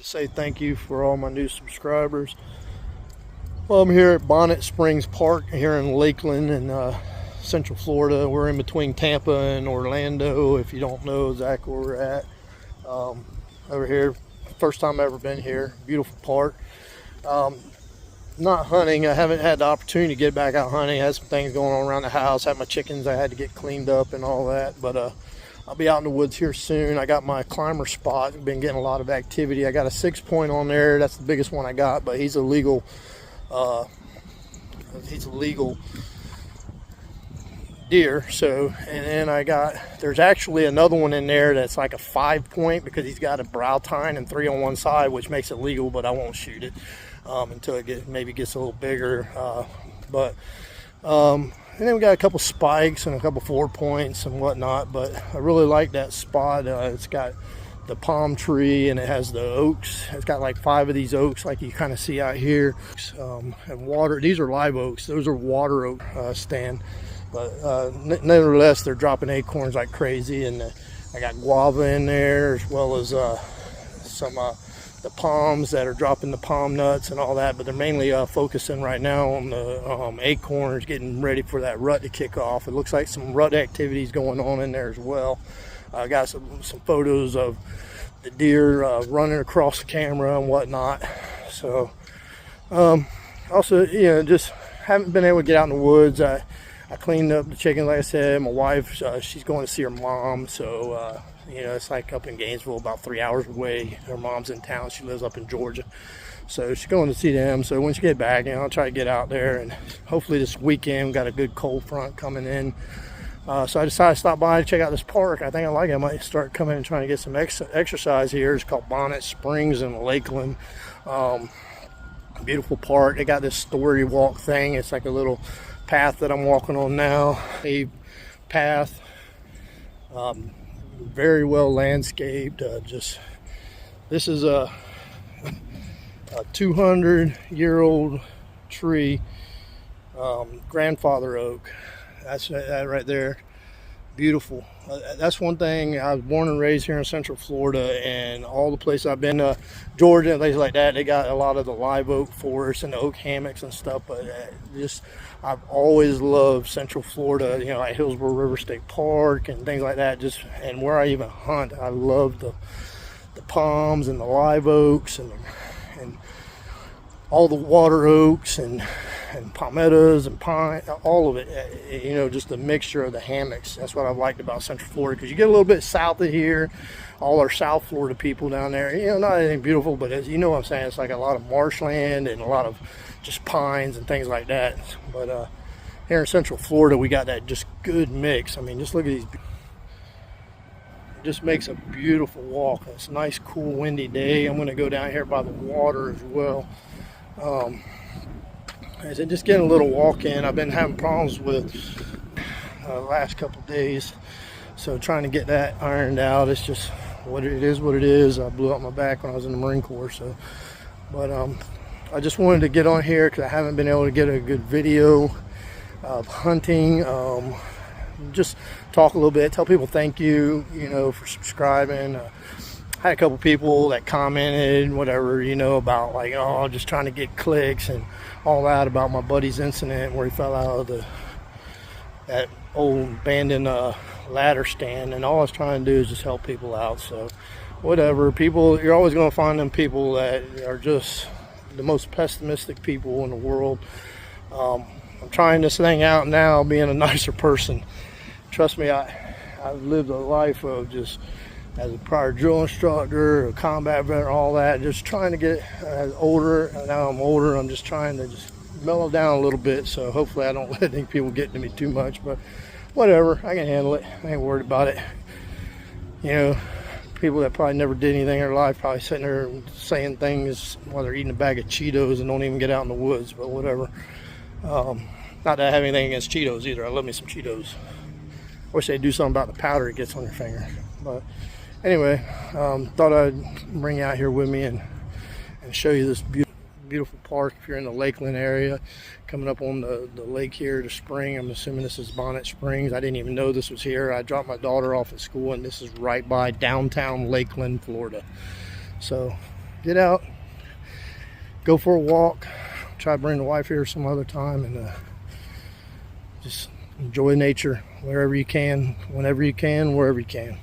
to say thank you for all my new subscribers. Well, I'm here at Bonnet Springs Park here in Lakeland in Central Florida. We're in between Tampa and Orlando, if you don't know exactly where we're at. Over here, first time I've ever been here. Beautiful park. Not hunting. I haven't had the opportunity to get back out hunting. I had some things going on around the house. Had my chickens I had to get cleaned up and all that. But I'll be out in the woods here soon. I got my climber spot. I've been getting a lot of activity. I got a 6-point on there. That's the biggest one I got, but he's a legal deer. So, and then there's actually another one in there that's like a 5-point because he's got a brow tine and 3 on one side, which makes it legal, but I won't shoot it until it maybe gets a little bigger. And then we got a couple spikes and a couple 4-points and whatnot, but I really like that spot. It's got the palm tree and it has the oaks. It's got like 5 of these oaks like you kind of see out here. And water, these are live oaks. Those are water oak stand. But nevertheless, they're dropping acorns like crazy. And I got guava in there, as well as some the palms that are dropping the palm nuts and all that. But they're mainly focusing right now on the acorns, getting ready for that rut to kick off. It looks like some rut activities going on in there as well. I got some photos of the deer running across the camera and whatnot. So also, you know, just haven't been able to get out in the woods. I cleaned up the chicken, like I said. My wife, she's going to see her mom, so you know, it's like up in Gainesville, about 3 hours away. Her mom's in town. She lives up in Georgia, so she's going to see them. So when she get back, you know, I'll try to get out there, and hopefully this weekend we got a good cold front coming in. So I decided to stop by and check out this park. I think I like it. I might start coming and trying to get some exercise here. It's called Bonnet Springs in Lakeland. Beautiful park. They got this story walk thing. It's like a little path that I'm walking on now. A path. Very well landscaped. This is a 200-year-old tree, grandfather oak. That's that right there. Beautiful. That's one thing. I was born and raised here in Central Florida, and all the places I've been to, Georgia and places like that, they got a lot of the live oak forests and the oak hammocks and stuff. But I've always loved Central Florida. You know, like Hillsborough River State Park and things like that. And where I even hunt, I love the palms and the live oaks and all the water oaks and palmettos and pine, all of it. You know, just a mixture of the hammocks. That's what I've liked about Central Florida, because you get a little bit south of here, all our South Florida people down there, you know, not anything beautiful, but as you know what I'm saying, it's like a lot of marshland and a lot of just pines and things like that. But here in Central Florida, we got that just good mix. I mean, just look at these. It just makes a beautiful walk. It's a nice, cool, windy day. I'm going to go down here by the water as well. Just getting a little walk in. I've been having problems with the last couple of days, so trying to get that ironed out. It's just what it is. I blew out my back when I was in the Marine Corps, so. But I just wanted to get on here because I haven't been able to get a good video of hunting. Just talk a little bit, tell people thank you, you know, for subscribing. I had a couple people that commented, whatever, you know, about like, oh, just trying to get clicks and all that, about my buddy's incident where he fell out of that old abandoned ladder stand. And all I was trying to do is just help people out. So whatever, people, you're always going to find them people that are just the most pessimistic people in the world. I'm trying this thing out now, being a nicer person. Trust me, I've lived a life of just, as a prior drill instructor, a combat veteran, all that, just trying to get older. Now I'm older, I'm just trying to just mellow down a little bit, so hopefully I don't let any people get to me too much, but whatever, I can handle it. I ain't worried about it. You know, people that probably never did anything in their life probably sitting there saying things while they're eating a bag of Cheetos and don't even get out in the woods, but whatever. Not that I have anything against Cheetos either. I love me some Cheetos. I wish they'd do something about the powder it gets on your finger. But anyway, thought I'd bring you out here with me and show you this beautiful park. If you're in the Lakeland area, coming up on the lake here, the spring. I'm assuming this is Bonnet Springs. I didn't even know this was here. I dropped my daughter off at school, and this is right by downtown Lakeland, Florida. So get out, go for a walk. Try to bring the wife here some other time, and just enjoy nature wherever you can, whenever you can, wherever you can.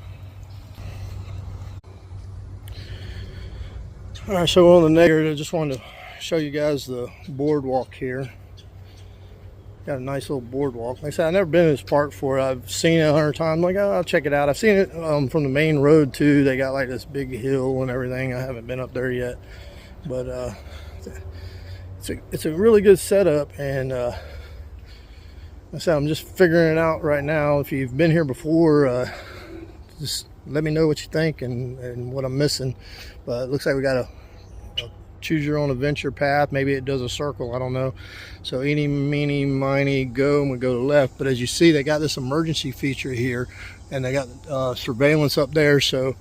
All right, so on the negative, I just wanted to show you guys the boardwalk here. Got a nice little boardwalk. Like I said, I've never been to this park before. I've seen it 100 times. I'm like, oh, I'll check it out. I've seen it from the main road too. They got like this big hill and everything. I haven't been up there yet, but it's a really good setup. And like I said, I'm just figuring it out right now. If you've been here before, just let me know what you think and what I'm missing. But it looks like we got a choose your own adventure path. Maybe it does a circle, I don't know. So eeny meeny miny go, and we go to the left. But as you see, they got this emergency feature here, and they got surveillance up there. So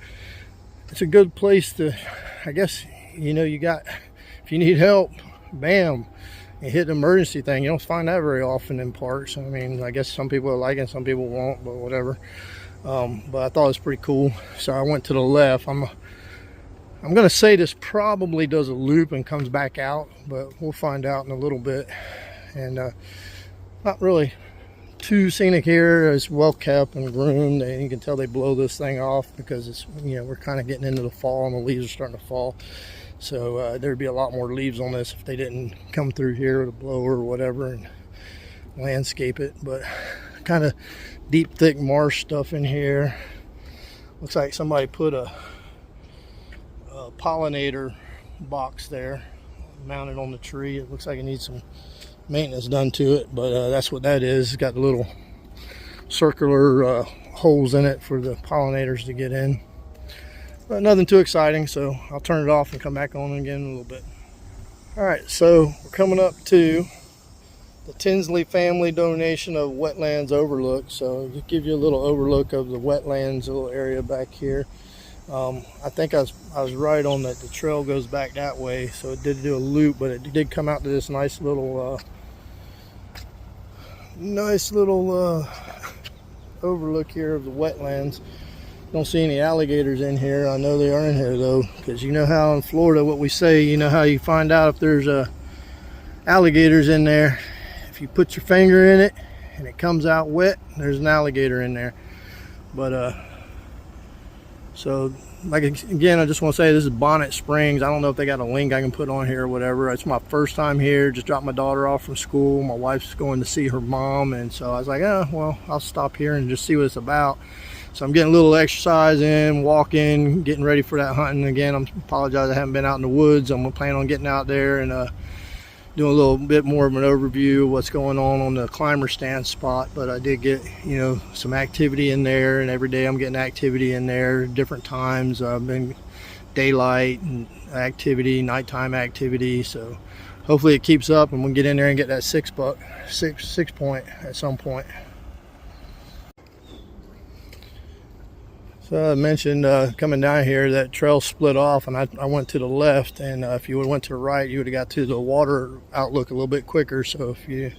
it's a good place to, I guess, you know, you got, if you need help, bam, you hit the emergency thing. You don't find that very often in parks. I mean, I guess some people like it, some people won't, but whatever. But I thought it was pretty cool, so I went to the left. I'm gonna say this probably does a loop and comes back out, but we'll find out in a little bit. And not really too scenic here. It's well kept and groomed, and you can tell they blow this thing off because it's, you know, we're kind of getting into the fall and the leaves are starting to fall. So there'd be a lot more leaves on this if they didn't come through here with a blower or whatever and landscape it. But kind of deep, thick marsh stuff in here. Looks like somebody put a pollinator box there mounted on the tree. It looks like it needs some maintenance done to it, but that's what that is. It's got the little circular holes in it for the pollinators to get in, but nothing too exciting, so I'll turn it off and come back on again in a little bit. All right, so we're coming up to the Tinsley family donation of wetlands overlook. So just give you a little overlook of the wetlands little area back here. I think I was right on that. The trail goes back that way, so it did do a loop, but it did come out to this nice little overlook here of the wetlands. Don't see any alligators in here. I know they are in here though, because you know how in Florida what we say, you know how you find out if there's alligators in there. If you put your finger in it and it comes out wet, there's an alligator in there. But so, like, again, I just want to say this is Bonnet Springs. I don't know if they got a link I can put on here or whatever. It's my first time here. Just dropped my daughter off from school. My wife's going to see her mom, and so I was like, oh, well, I'll stop here and just see what it's about. So I'm getting a little exercise in, walking, getting ready for that hunting. Again, I apologize I haven't been out in the woods. I'm planning on getting out there and doing a little bit more of an overview of what's going on the climber stand spot. But I did get, you know, some activity in there, and every day I'm getting activity in there, different times. I've been daylight and activity, nighttime activity. So hopefully it keeps up and we'll get in there and get that six point at some point. So I mentioned coming down here, that trail split off, and I went to the left, and if you would have went to the right, you would have got to the water outlook a little bit quicker. So if you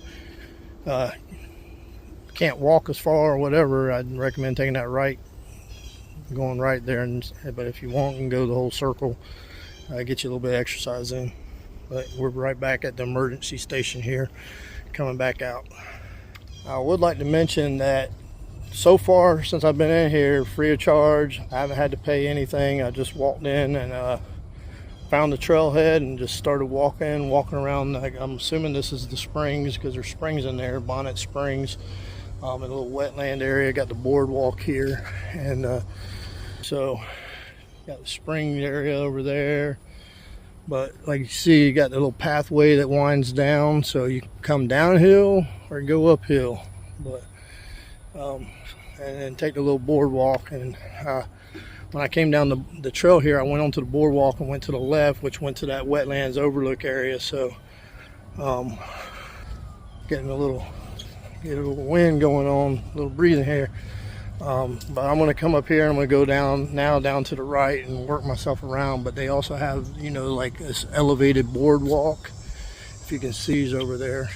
can't walk as far or whatever, I'd recommend taking that right, going right there. But if you want, you can go the whole circle, get you a little bit of exercise in. But we're right back at the emergency station here, coming back out. I would like to mention that so far, since I've been in here, free of charge. I haven't had to pay anything. I just walked in and found the trailhead and just started walking around. I'm assuming this is the springs, because there's springs in there, Bonnet Springs, in a little wetland area. Got the boardwalk here, and so got the spring area over there. But like you see, you got the little pathway that winds down, so you come downhill or go uphill. But and then take the little boardwalk. And when I came down the trail here, I went onto the boardwalk and went to the left, which went to that wetlands overlook area. So getting a little wind going on, a little breathing here. But I'm going to come up here and I'm going to go down to the right and work myself around. But they also have, you know, like this elevated boardwalk, if you can see over there.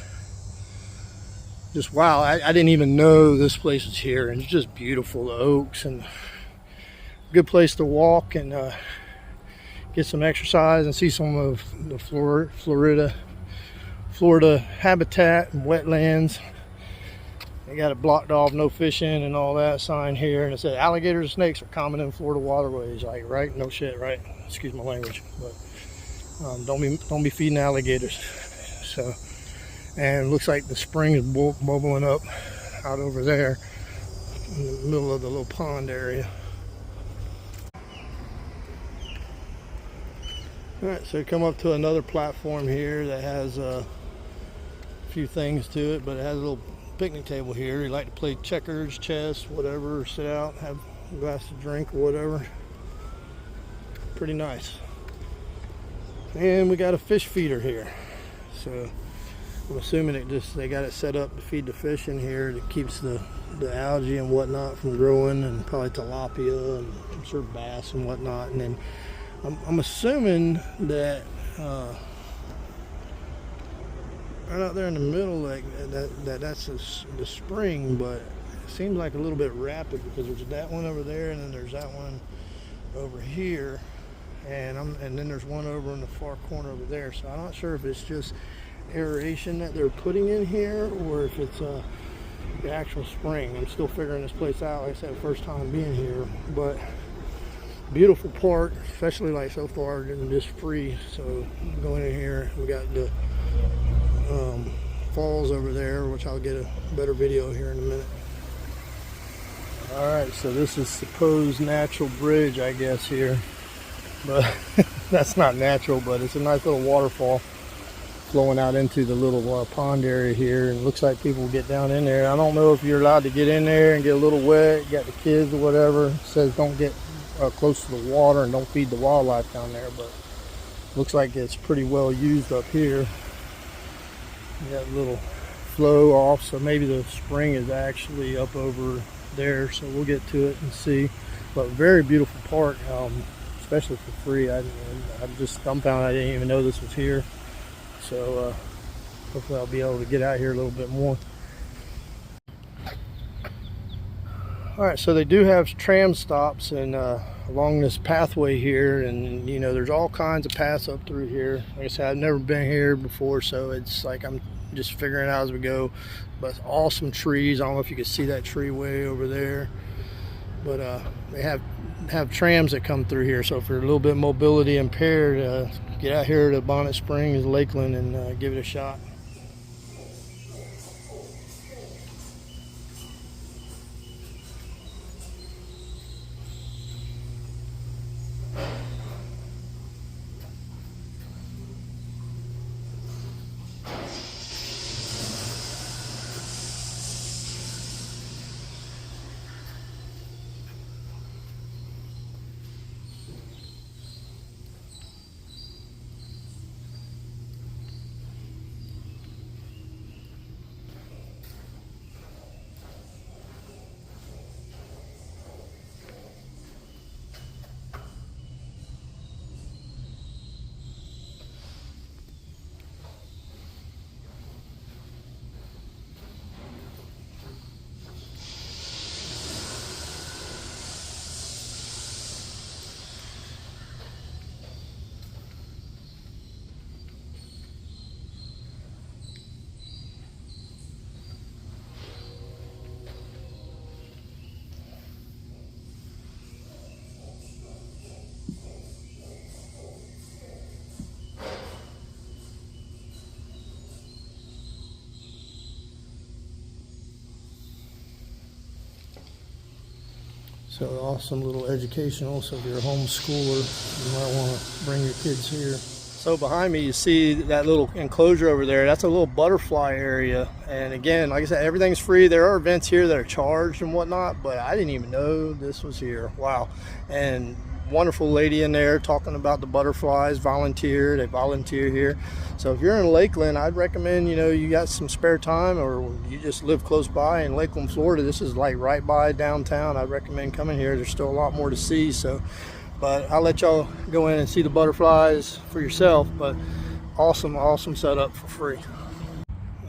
Just wow, I didn't even know this place was here, and it's just beautiful. The oaks, and good place to walk, and get some exercise and see some of the Florida habitat and wetlands. They got it blocked off, no fishing and all that sign here, and it said alligators and snakes are common in Florida waterways. Like, right? No shit, right? Excuse my language, but don't be feeding alligators. So, and it looks like the spring is bubbling up out over there in the middle of the little pond area. All right, so come up to another platform here that has a few things to it, but it has a little picnic table here. You like to play checkers, chess, whatever, or sit out, have a glass of drink or whatever. Pretty nice. And we got a fish feeder here. So I'm assuming they got it set up to feed the fish in here that keeps the algae and whatnot from growing, and probably tilapia and I'm sure bass and whatnot. And then I'm assuming that right out there in the middle, like that's the spring, but it seems like a little bit rapid because there's that one over there, and then there's that one over here, and then there's one over in the far corner over there. So I'm not sure if it's just aeration that they're putting in here or if it's the actual spring. I'm still figuring this place out. Like I said, first time being here, but beautiful part, especially like so far in this free. So going in here, we got the falls over there, which I'll get a better video here in a minute. All right, so this is supposed natural bridge, I guess, here, but that's not natural, but it's a nice little waterfall flowing out into the little pond area here, and it looks like people get down in there. I don't know if you're allowed to get in there and get a little wet. You got the kids or whatever. It says don't get close to the water and don't feed the wildlife down there, but looks like it's pretty well used up here. You got a little flow off, so maybe the spring is actually up over there, so we'll get to it and see. But very beautiful park, especially for free. I'm just dumbfounded I didn't even know this was here. So hopefully I'll be able to get out here a little bit more. All right, so they do have tram stops and along this pathway here, and you know there's all kinds of paths up through here. Like I said, I've never been here before, so it's like I'm just figuring it out as we go. But awesome trees. I don't know if you can see that tree way over there, but they have trams that come through here. So if you're a little bit mobility impaired, get out here to Bonnet Springs, Lakeland, and give it a shot. So awesome little educational. So if you're a homeschooler, you might want to bring your kids here. So behind me, you see that little enclosure over there. That's a little butterfly area. And again, like I said, everything's free. There are events here that are charged and whatnot, but I didn't even know this was here. Wow. And wonderful lady in there talking about the butterflies. They volunteer here. So if you're in Lakeland, I'd recommend, you know, you got some spare time or you just live close by in Lakeland, Florida. This is like right by downtown. I'd recommend coming here. There's still a lot more to see. So, but I'll let y'all go in and see the butterflies for yourself. But awesome setup for free.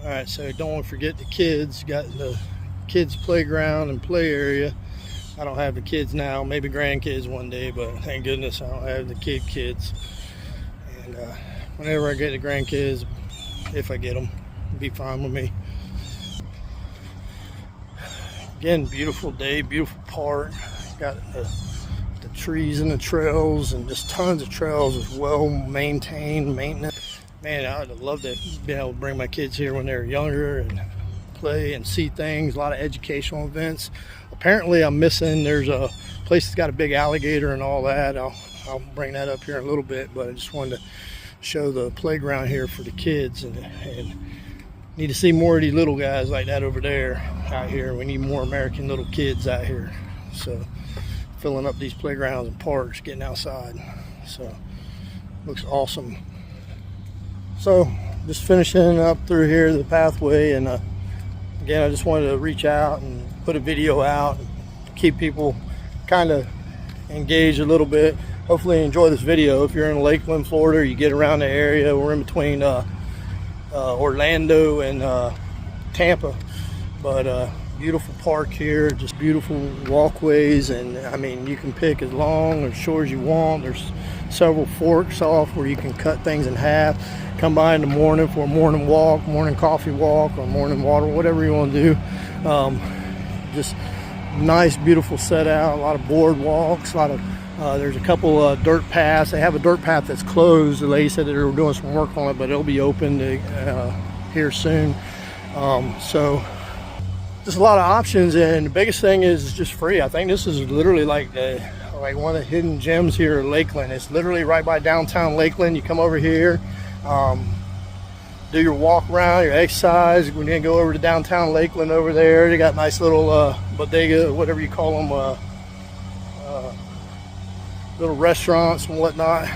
All right, so don't forget the kids. Got the kids playground and play area. I don't have the kids now, maybe grandkids one day, but thank goodness I don't have the kids. And whenever I get the grandkids, if I get them, it'll be fine with me. Again, beautiful day, beautiful park. Got the trees and the trails, and just tons of trails is well maintained, maintenance. Man, I'd love to be able to bring my kids here when they're younger and play and see things. A lot of educational events. Apparently I'm missing, there's a place that's got a big alligator and all that. I'll bring that up here in a little bit, but I just wanted to show the playground here for the kids, and need to see more of these little guys like that over there out here. We need more American little kids out here. So filling up these playgrounds and parks, getting outside. So looks awesome. So just finishing up through here the pathway, and again, I just wanted to reach out and put a video out and keep people kind of engaged a little bit. Hopefully you enjoy this video. If you're in Lakeland, Florida, you get around the area. We're in between Orlando and Tampa, but beautiful park here, just beautiful walkways, and I mean, you can pick as long or short as you want. There's several forks off where you can cut things in half. Come by in the morning for a morning walk, morning coffee walk, or morning water, whatever you want to do. Just nice, beautiful set out. A lot of boardwalks, a lot of there's a couple dirt paths. They have a dirt path that's closed. The lady said that they were doing some work on it, but it'll be open here soon. So just a lot of options, and the biggest thing is it's just free. I think this is literally like one of the hidden gems here in Lakeland. It's literally right by downtown Lakeland. You come over here, do your walk around, your exercise. We're gonna go over to downtown Lakeland over there. They got nice little bodega, whatever you call them, little restaurants and whatnot,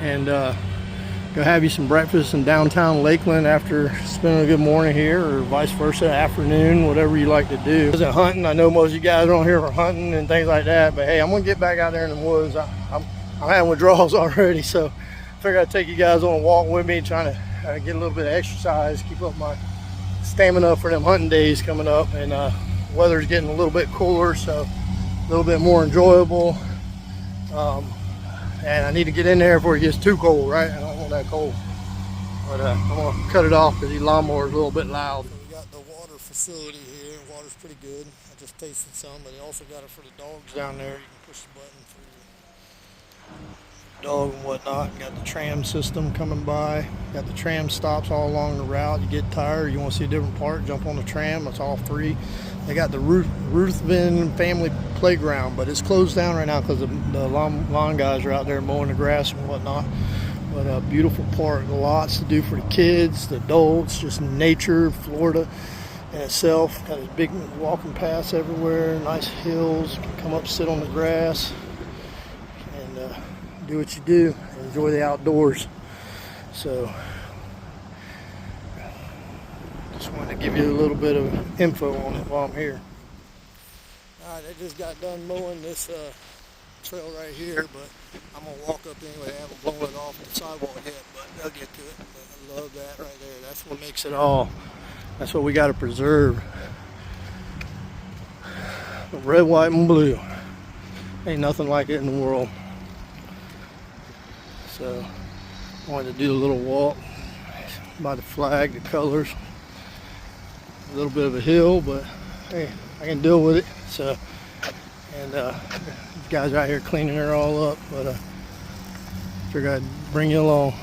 and go have you some breakfast in downtown Lakeland after spending a good morning here, or vice versa, afternoon, whatever you like to do. Isn't hunting. I know most of you guys are on here for hunting and things like that, but hey, I'm gonna get back out there in the woods. I'm having withdrawals already, so I figured I'd take you guys on a walk with me, trying to get a little bit of exercise, keep up my stamina for them hunting days coming up. And weather's getting a little bit cooler, so a little bit more enjoyable. And I need to get in there before it gets too cold, right? I don't want that cold. But I'm gonna cut it off because these lawnmowers are a little bit loud. So we got the water facility here. Water's pretty good. I just tasted some, but they also got it for the dogs down there. You can push the button for your dog and whatnot. Got the tram system coming by. Got the tram stops all along the route. You get tired, you want to see a different park, jump on the tram. It's all free. They got the Ruthven family playground, but it's closed down right now because the lawn guys are out there mowing the grass and whatnot. But a beautiful park, lots to do for the kids, the adults, just nature, Florida in itself. Got these big walking paths everywhere, nice hills. You can come up, sit on the grass, and do what you do, enjoy the outdoors. So just wanted to give you a little bit of info on it while I'm here. Alright, I just got done mowing this trail right here, but I'm going to walk up anyway. I haven't blown it off the sidewalk yet, but I'll get to it. But I love that right there. That's what makes it all. That's what we got to preserve. Red, white, and blue. Ain't nothing like it in the world. So I wanted to do a little walk by the flag, the colors. A little bit of a hill, but hey, I can deal with it. So, and these guys out here cleaning her all up, but figured I'd bring you along.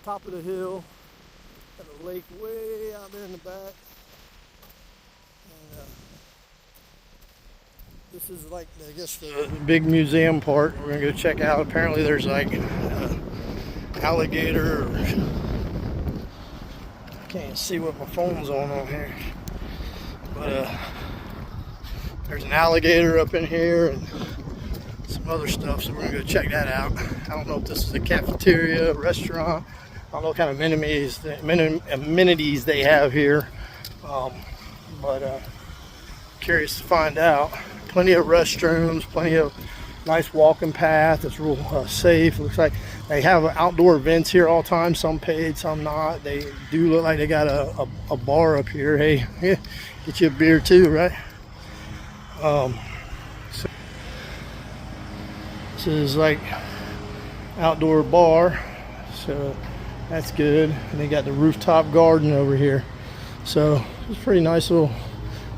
Top of the hill, got a lake way out there in the back, and this is like, I guess, the big museum part we're gonna go check out. Apparently there's like alligator, or I can't see what my phone's on here, but there's an alligator up in here, and some some other stuff, so we're gonna go check that out. I don't know if this is a cafeteria, restaurant. I don't know what kind of amenities they have here, but curious to find out. Plenty of restrooms, plenty of nice walking path. It's real safe. It looks like they have outdoor events here all the time. Some paid, some not. They do look like they got a bar up here. Hey, yeah, get you a beer too, right? So this is like outdoor bar, so that's good. And they got the rooftop garden over here, so it's a pretty nice little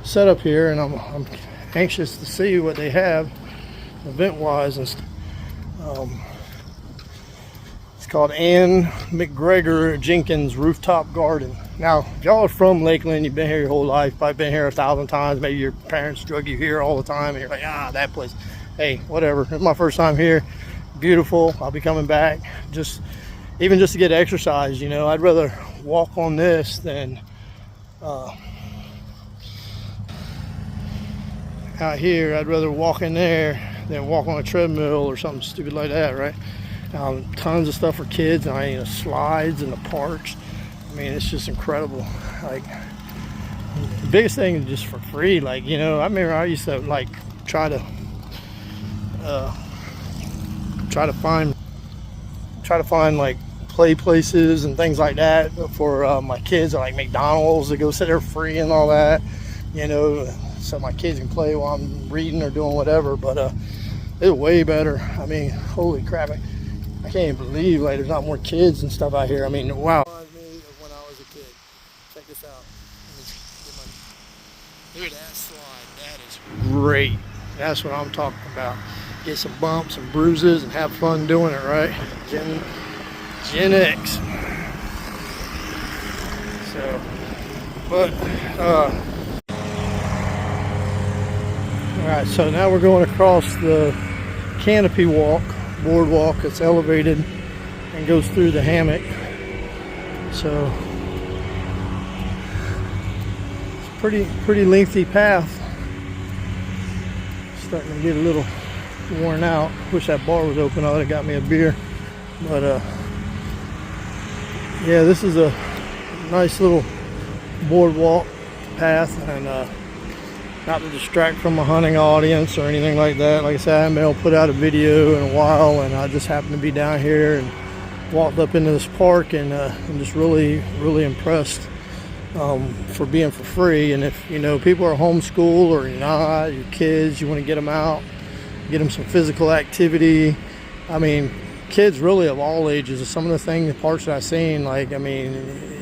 setup here. And I'm anxious to see what they have event-wise and stuff. It's called Ann McGregor Jenkins Rooftop Garden. Now, if y'all are from Lakeland, you've been here your whole life, probably been here 1,000 times, maybe your parents drug you here all the time, and you're like, that place. Hey, whatever. It's my first time here. Beautiful. I'll be coming back. Even just to get exercise, you know. I'd rather walk on this than out here. I'd rather walk in there than walk on a treadmill or something stupid like that, right? Tons of stuff for kids, and slides in the parks. I mean, it's just incredible. Like, the biggest thing is just for free. Like, you know, I remember I used to like try to find like play places and things like that for my kids, like McDonald's, to go sit there free and all that, you know, so my kids can play while I'm reading or doing whatever. But it's way better. I mean, holy crap, I can't even believe like there's not more kids and stuff out here. I mean, wow. When I was a kid, check this out. Look at that slide. That is great. That's what I'm talking about. Get some bumps and bruises and have fun doing it, right? Gen X. So, but all right, so now we're going across the canopy boardwalk. It's elevated and goes through the hammock. So it's pretty lengthy path. Starting to get a little worn out. Wish that bar was open. I would have got me a beer. But yeah, this is a nice little boardwalk path, and not to distract from a hunting audience or anything like that. Like I said, I haven't been able to put out a video in a while, and I just happened to be down here and walked up into this park, and I'm just really impressed for being for free. And if you know people are homeschooled or you're not, your kids, you want to get them out, get them some physical activity. I mean, kids really of all ages. Some of the parks that I've seen, like, I mean,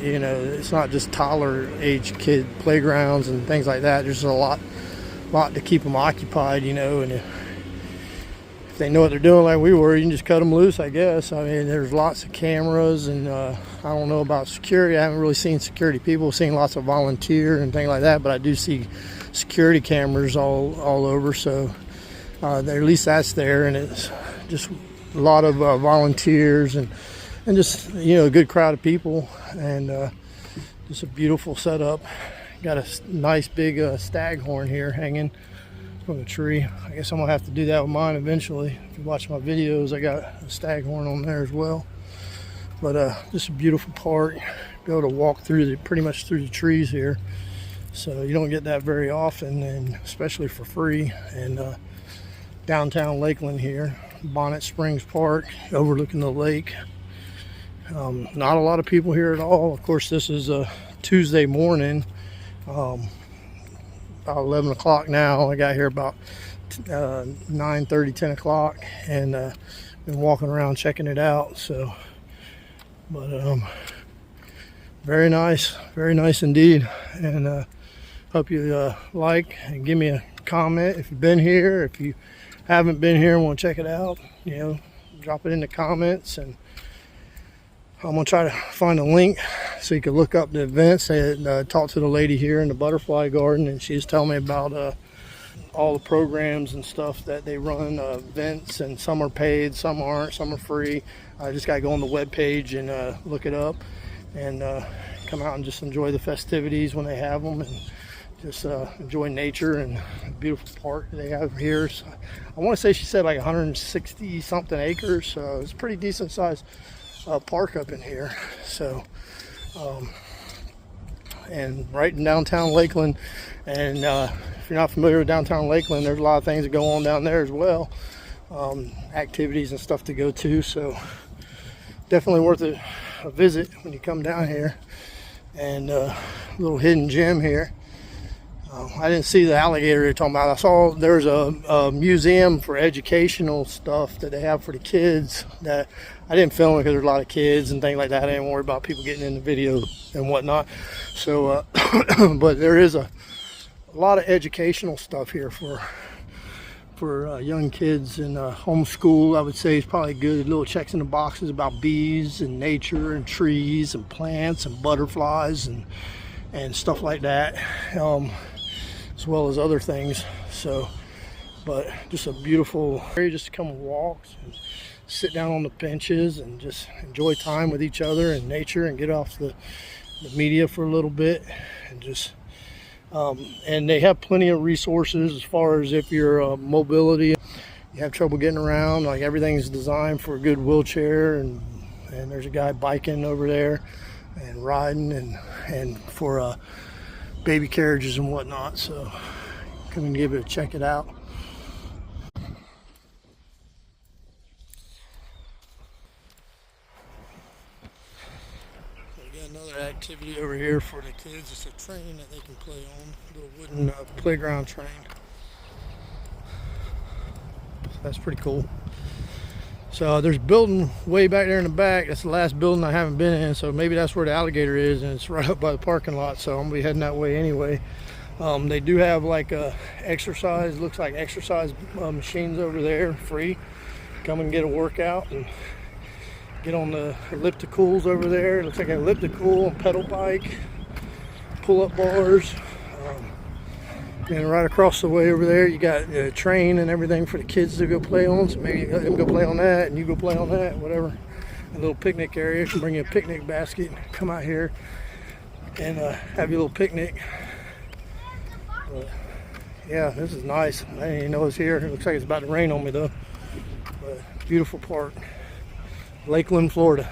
you know, it's not just toddler age kid playgrounds and things like that. There's a lot to keep them occupied, you know. And if they know what they're doing like we were, you can just cut them loose, I guess. I mean, there's lots of cameras, and I don't know about security. I haven't really seen security people. I've seen lots of volunteer and things like that, but I do see security cameras all over. So at least that's there, and it's just a lot of volunteers and just, you know, a good crowd of people, and just a beautiful setup. Got a nice big staghorn here hanging from a tree. I guess I'm gonna have to do that with mine eventually. If you watch my videos, I got a staghorn on there as well. But just a beautiful park. Be able to walk through pretty much through the trees here, so you don't get that very often, and especially for free. And downtown Lakeland here, Bonnet Springs Park, overlooking the lake. Not a lot of people here at all. Of course, this is a Tuesday morning, about 11 o'clock now. I got here about 9:30, 10 o'clock, and been walking around checking it out. So, but very nice indeed. And hope you like and give me a comment if you've been here. If you haven't been here and want to check it out, you know, drop it in the comments, and I'm gonna try to find a link so you can look up the events. I talked to the lady here in the butterfly garden, and she's telling me about all the programs and stuff that they run, events, and some are paid, some aren't, some are free. I just gotta go on the web page and look it up, and come out and just enjoy the festivities when they have them, and just enjoy nature and the beautiful park they have here. So I want to say she said like 160 something acres, so it's a pretty decent sized park up in here. So and right in downtown Lakeland, and if you're not familiar with downtown Lakeland, there's a lot of things that go on down there as well, activities and stuff to go to, so definitely worth a visit when you come down here. And little hidden gem here. I didn't see the alligator you're talking about. I saw there's a museum for educational stuff that they have for the kids that I didn't film it because there's a lot of kids and things like that. I didn't worry about people getting in the video and whatnot. So, but there is a lot of educational stuff here for young kids, and homeschool, I would say, is probably good. Little checks in the boxes about bees and nature and trees and plants and butterflies and stuff like that, as well as other things. So, but just a beautiful area just to come walk and sit down on the benches and just enjoy time with each other and nature and get off the media for a little bit and just and they have plenty of resources as far as if you're mobility, you have trouble getting around, like everything's designed for a good wheelchair, and there's a guy biking over there and riding and for baby carriages and whatnot. So come and give it a check it out. Another activity over here for the kids. It's a train that they can play on, a little wooden playground train. So that's pretty cool. So there's a building way back there in the back. That's the last building I haven't been in, so maybe that's where the alligator is, and it's right up by the parking lot, so I'm gonna be heading that way anyway. They do have like exercise, looks like exercise machines over there, free. Come and get a workout and get on the ellipticals over there. It looks like an elliptical, pedal bike, pull-up bars. And right across the way over there, you got a train and everything for the kids to go play on. So maybe let them go play on that, and you go play on that, whatever. A little picnic area. You can bring you a picnic basket, come out here, and have your little picnic. But, yeah, this is nice. I didn't even know it was here. It looks like it's about to rain on me though. But beautiful park. Lakeland, Florida.